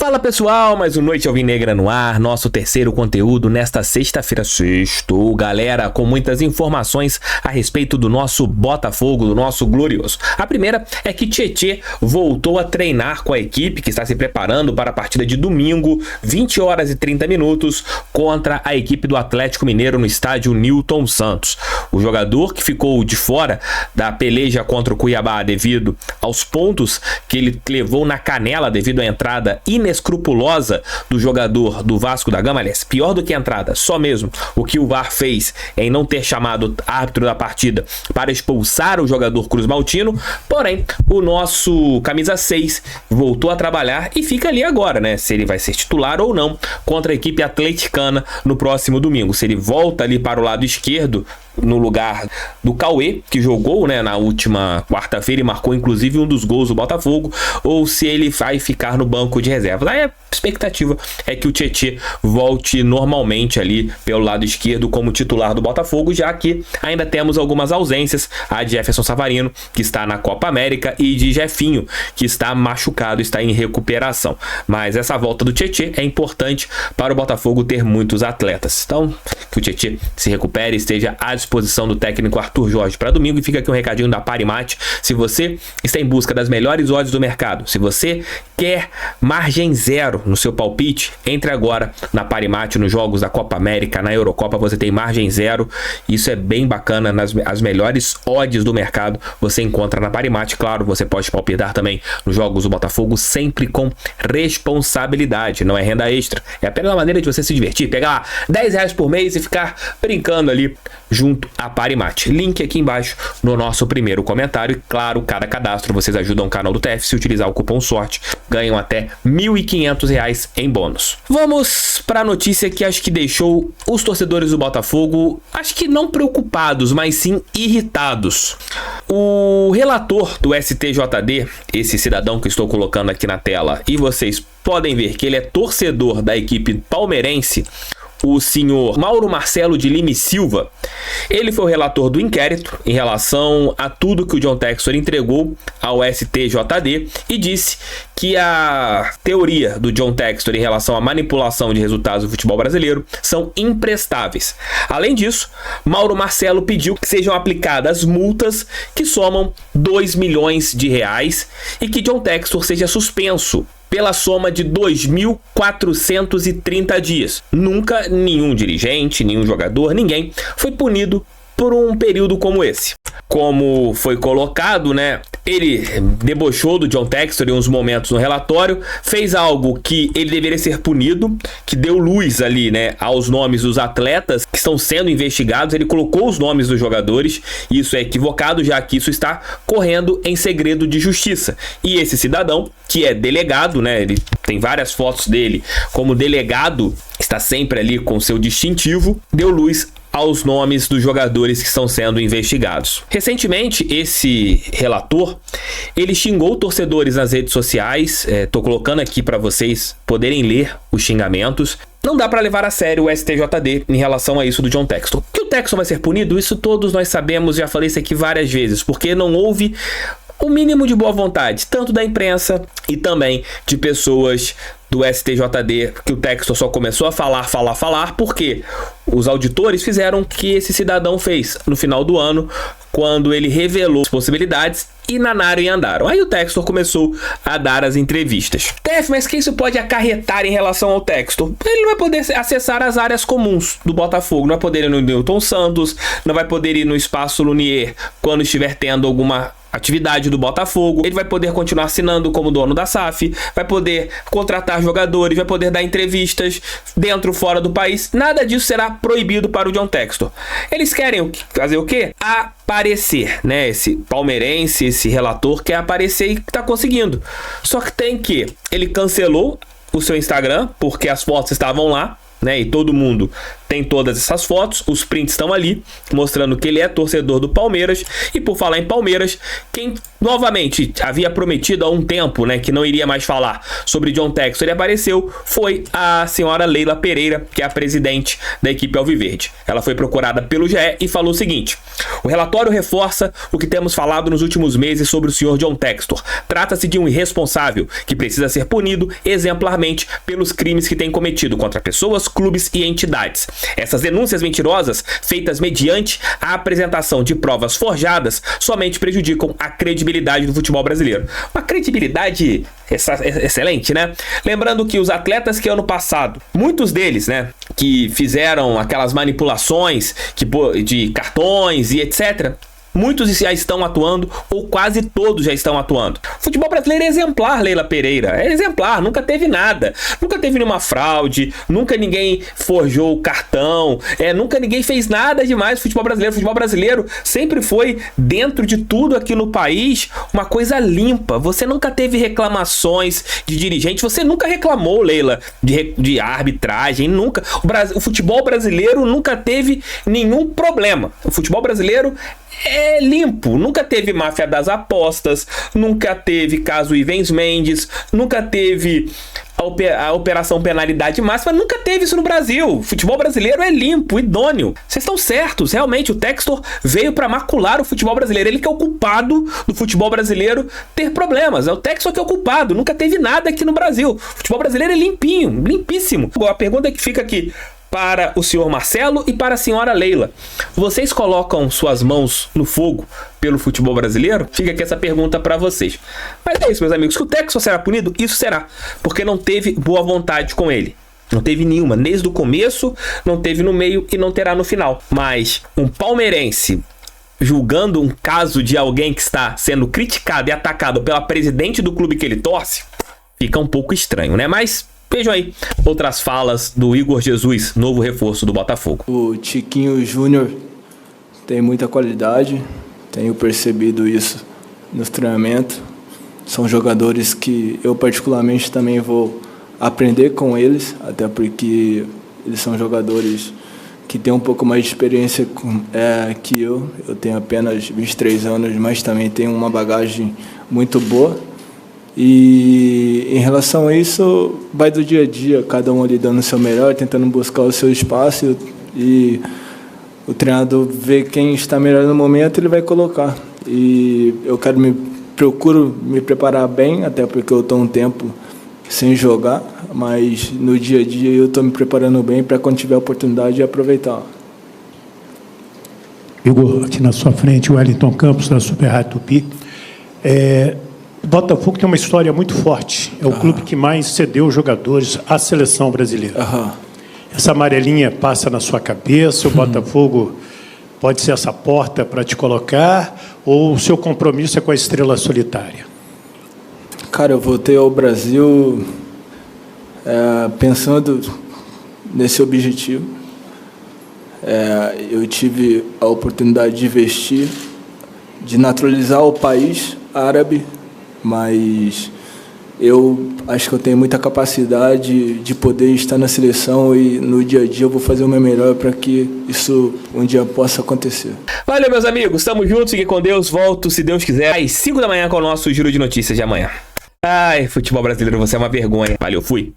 Fala pessoal, mais um Noite Alvinegra no ar, nosso terceiro conteúdo nesta sexta-feira. Sextou, galera, com muitas informações a respeito do nosso Botafogo, do nosso glorioso. A primeira é que Tietê voltou a treinar com a equipe que está se preparando para a partida de domingo, 20 horas e 30 minutos, contra a equipe do Atlético Mineiro no estádio Newton Santos. O jogador que ficou de fora da peleja contra o Cuiabá devido aos pontos que ele levou na canela devido à entrada inescrupulosa do jogador do Vasco da Gama, aliás, pior do que a entrada, só mesmo o que o VAR fez em não ter chamado o árbitro da partida para expulsar o jogador Cruz Maltino. Porém, o nosso camisa 6 voltou a trabalhar e fica ali agora, né, se ele vai ser titular ou não contra a equipe atleticana no próximo domingo, se ele volta ali para o lado esquerdo no lugar do Cauê, que jogou, né, na última quarta-feira e marcou inclusive um dos gols do Botafogo, ou se ele vai ficar no banco de reservas. Aí a expectativa é que o Tietê volte normalmente ali pelo lado esquerdo como titular do Botafogo, já que ainda temos algumas ausências, a de Jefferson Savarino, que está na Copa América, e de Jefinho, que está machucado, está em recuperação. Mas essa volta do Tietê é importante para o Botafogo ter muitos atletas. Então, que o Tietê se recupere e esteja à disposição do técnico Arthur Jorge para domingo. E fica aqui um recadinho da Parimat. Se você está em busca das melhores odds do mercado, se você quer margem zero no seu palpite, entre agora na Parimat, nos jogos da Copa América, na Eurocopa, você tem margem zero. Isso é bem bacana, as melhores odds do mercado você encontra na Parimat. Claro, você pode palpitar também nos jogos do Botafogo, sempre com responsabilidade, não é renda extra, é apenas uma maneira de você se divertir, pegar R$10 por mês e ficar brincando ali junto à Parimat. Link aqui embaixo no nosso primeiro comentário. E claro, cada cadastro vocês ajudam o canal do TF. Se utilizar o cupom SORTE, ganham até R$1.500 em bônus. Vamos para a notícia que acho que deixou os torcedores do Botafogo, acho que não preocupados, mas sim irritados. O relator do STJD, esse cidadão que estou colocando aqui na tela, e vocês podem ver que ele é torcedor da equipe palmeirense, o senhor Mauro Marcelo de Lima e Silva, ele foi o relator do inquérito em relação a tudo que o John Textor entregou ao STJD e disse que a teoria do John Textor em relação à manipulação de resultados do futebol brasileiro são imprestáveis. Além disso, Mauro Marcelo pediu que sejam aplicadas multas que somam R$2 milhões e que John Textor seja suspenso pela soma de 2.430 dias. Nunca nenhum dirigente, nenhum jogador, ninguém foi punido por um período como esse. Como foi colocado, né, ele debochou do John Textor em uns momentos no relatório, fez algo que ele deveria ser punido, que deu luz ali, né, aos nomes dos atletas que estão sendo investigados. Ele colocou os nomes dos jogadores, e isso é equivocado, já que isso está correndo em segredo de justiça. E esse cidadão, que é delegado, né, ele tem várias fotos dele como delegado, está sempre ali com seu distintivo, deu luz aos nomes dos jogadores que estão sendo investigados. Recentemente, esse relator, ele xingou torcedores nas redes sociais. Tô colocando aqui para vocês poderem ler os xingamentos. Não dá para levar a sério o STJD em relação a isso do John Textor. Que o Textor vai ser punido, isso todos nós sabemos, já falei isso aqui várias vezes, porque não houve o mínimo de boa vontade, tanto da imprensa e também de pessoas do STJD, que o Textor só começou a falar, porque os auditores fizeram o que esse cidadão fez no final do ano, quando ele revelou as possibilidades e nanaram e andaram. Aí o Textor começou a dar as entrevistas. TF, mas que isso pode acarretar em relação ao Textor? Ele não vai poder acessar as áreas comuns do Botafogo, não vai poder ir no Newton Santos, não vai poder ir no Espaço Lunier quando estiver tendo alguma atividade do Botafogo. Ele vai poder continuar assinando como dono da SAF, vai poder contratar jogadores, vai poder dar entrevistas dentro ou fora do país. Nada disso será proibido para o John Textor. Eles querem fazer o quê? Aparecer, né? Esse palmeirense, esse relator quer aparecer e está conseguindo. Só que ele cancelou o seu Instagram porque as fotos estavam lá, né? E todo mundo tem todas essas fotos, os prints estão ali, mostrando que ele é torcedor do Palmeiras. E por falar em Palmeiras, quem novamente havia prometido há um tempo, né, que não iria mais falar sobre John Textor, ele apareceu, foi a senhora Leila Pereira, que é a presidente da equipe alviverde. Ela foi procurada pelo GE e falou o seguinte: o relatório reforça o que temos falado nos últimos meses sobre o senhor John Textor. Trata-se de um irresponsável que precisa ser punido exemplarmente pelos crimes que tem cometido contra pessoas, clubes e entidades. Essas denúncias mentirosas, feitas mediante a apresentação de provas forjadas, somente prejudicam a credibilidade do futebol brasileiro. Uma credibilidade excelente, né? Lembrando que os atletas que ano passado, muitos deles, né, que fizeram aquelas manipulações de cartões e etc., muitos já estão atuando, ou quase todos já estão atuando. O futebol brasileiro é exemplar, Leila Pereira. É exemplar, nunca teve nada. Nunca teve nenhuma fraude, nunca ninguém forjou o cartão, nunca ninguém fez nada demais no futebol brasileiro. O futebol brasileiro sempre foi, dentro de tudo aqui no país, uma coisa limpa. Você nunca teve reclamações de dirigente, você nunca reclamou, Leila, de arbitragem, nunca. O futebol brasileiro nunca teve nenhum problema. O futebol brasileiro é limpo, nunca teve máfia das apostas, nunca teve caso Ivens Mendes, nunca teve a operação penalidade máxima, nunca teve isso no Brasil. O futebol brasileiro é limpo, idôneo. Vocês estão certos, realmente o Textor veio para macular o futebol brasileiro. Ele que é o culpado do futebol brasileiro ter problemas. É o Textor que é o culpado, nunca teve nada aqui no Brasil. O futebol brasileiro é limpinho, limpíssimo. A pergunta que fica aqui para o senhor Marcelo e para a senhora Leila: vocês colocam suas mãos no fogo pelo futebol brasileiro? Fica aqui essa pergunta para vocês. Mas é isso, meus amigos, que o Textor será punido? Isso será, porque não teve boa vontade com ele. Não teve nenhuma, desde o começo, não teve no meio e não terá no final. Mas um palmeirense julgando um caso de alguém que está sendo criticado e atacado pela presidente do clube que ele torce, fica um pouco estranho, né? Mas vejam aí outras falas do Igor Jesus, novo reforço do Botafogo. O Tiquinho Júnior tem muita qualidade, tenho percebido isso nos treinamentos. São jogadores que eu particularmente também vou aprender com eles, até porque eles são jogadores que têm um pouco mais de experiência que eu. Eu tenho apenas 23 anos, mas também tenho uma bagagem muito boa. E em relação a isso, vai do dia a dia, cada um ali dando o seu melhor, tentando buscar o seu espaço, e o treinador vê quem está melhor no momento, ele vai colocar. E eu procuro me preparar bem, até porque eu estou um tempo sem jogar, mas no dia a dia eu estou me preparando bem para quando tiver a oportunidade de aproveitar. Igor, aqui na sua frente, o Wellington Campos, da Super Rádio Tupi. O Botafogo tem uma história muito forte. É o clube que mais cedeu jogadores à seleção brasileira. Essa amarelinha passa na sua cabeça, o Botafogo pode ser essa porta para te colocar, ou o seu compromisso é com a estrela solitária? Cara, eu voltei ao Brasil pensando nesse objetivo. Eu tive a oportunidade de vestir, de naturalizar o país árabe, mas eu acho que eu tenho muita capacidade de poder estar na seleção, e no dia a dia eu vou fazer o meu melhor para que isso um dia possa acontecer. Valeu, meus amigos, estamos juntos, fiquem com Deus, volto, se Deus quiser, às 5 da manhã com o nosso Giro de Notícias de amanhã. Ai, futebol brasileiro, você é uma vergonha. Valeu, fui.